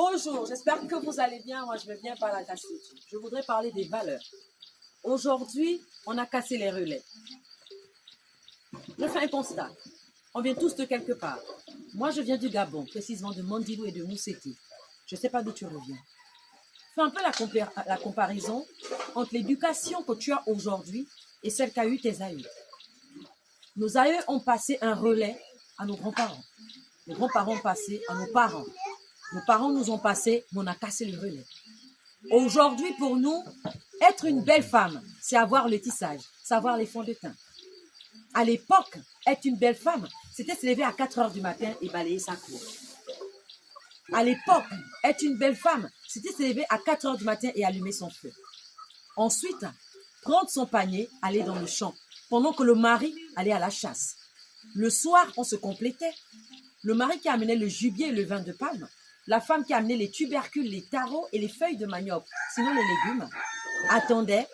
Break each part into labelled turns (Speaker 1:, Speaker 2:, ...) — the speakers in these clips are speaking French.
Speaker 1: Bonjour, j'espère que vous allez bien. Moi, je vais bien par la suite. Je voudrais parler des valeurs. Aujourd'hui, on a cassé les relais. Je fais un constat. On vient tous de quelque part. Moi, je viens du Gabon, précisément de Mandilou et de Mousseti. Je ne sais pas d'où tu reviens. Fais un peu la comparaison entre l'éducation que tu as aujourd'hui et celle qu'a eu tes aïeux. Nos aïeux ont passé un relais à nos grands-parents. Nos grands-parents ont passé à nos parents. Nos parents nous ont passé, mais on a cassé le relais. Aujourd'hui, pour nous, être une belle femme, c'est avoir le tissage, savoir les fonds de teint. À l'époque, être une belle femme, c'était se lever à 4 heures du matin et balayer sa cour. À l'époque, être une belle femme, c'était se lever à 4 heures du matin et allumer son feu. Ensuite, prendre son panier, aller dans le champ, pendant que le mari allait à la chasse. Le soir, on se complétait. Le mari qui amenait le gibier et le vin de palme, la femme qui amenait les tubercules, les tarots et les feuilles de manioc, sinon les légumes, attendait,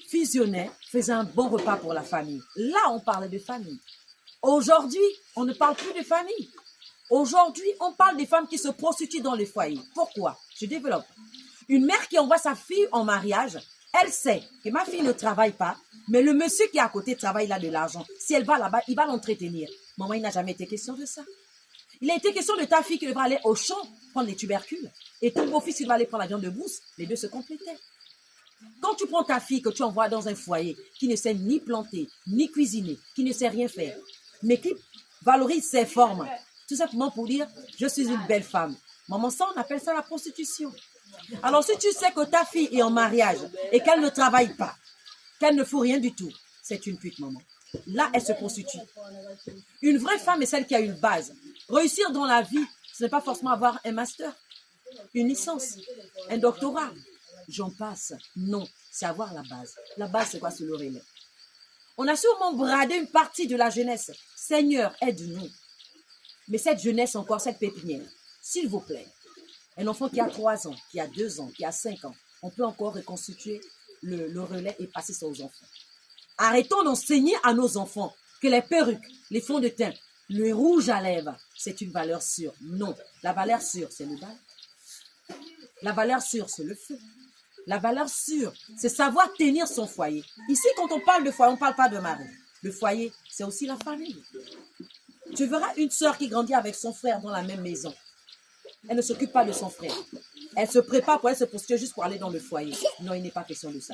Speaker 1: fusionnait, faisait un bon repas pour la famille. Là, on parlait de famille. Aujourd'hui, on ne parle plus de famille. Aujourd'hui, on parle des femmes qui se prostituent dans les foyers. Pourquoi? Je développe. Une mère qui envoie sa fille en mariage, elle sait que ma fille ne travaille pas, mais le monsieur qui est à côté travaille là de l'argent. Si elle va là-bas, il va l'entretenir. Maman, il n'a jamais été question de ça. Il a été question de ta fille qui devra aller au champ prendre les tubercules et ton beau-fils il va aller prendre la viande de brousse. Les deux se complétaient. Quand tu prends ta fille que tu envoies dans un foyer qui ne sait ni planter, ni cuisiner, qui ne sait rien faire, mais qui valorise ses formes, tout simplement pour dire « je suis une belle femme ». Maman, ça on appelle ça la prostitution. Alors si tu sais que ta fille est en mariage et qu'elle ne travaille pas, qu'elle ne fout rien du tout, c'est une pute, maman. Là, elle se prostitue. Une vraie femme est celle qui a une base. Réussir dans la vie, ce n'est pas forcément avoir un master, une licence, un doctorat. J'en passe. Non, c'est avoir la base. La base, c'est quoi? C'est le relais. On a sûrement bradé une partie de la jeunesse. Seigneur, aide-nous. Mais cette jeunesse encore, cette pépinière, s'il vous plaît, un enfant qui a 3 ans, qui a 2 ans, qui a 5 ans, on peut encore reconstituer le relais et passer ça aux enfants. Arrêtons d'enseigner à nos enfants que les perruques, les fonds de teint, le rouge à lèvres, c'est une valeur sûre. Non, la valeur sûre, c'est le bal. La valeur sûre, c'est le feu. La valeur sûre, c'est savoir tenir son foyer. Ici, quand on parle de foyer, on ne parle pas de mari. Le foyer, c'est aussi la famille. Tu verras une sœur qui grandit avec son frère dans la même maison. Elle ne s'occupe pas de son frère. Elle se prépare pour elle se prostituer juste pour aller dans le foyer. Non, il n'est pas question de ça.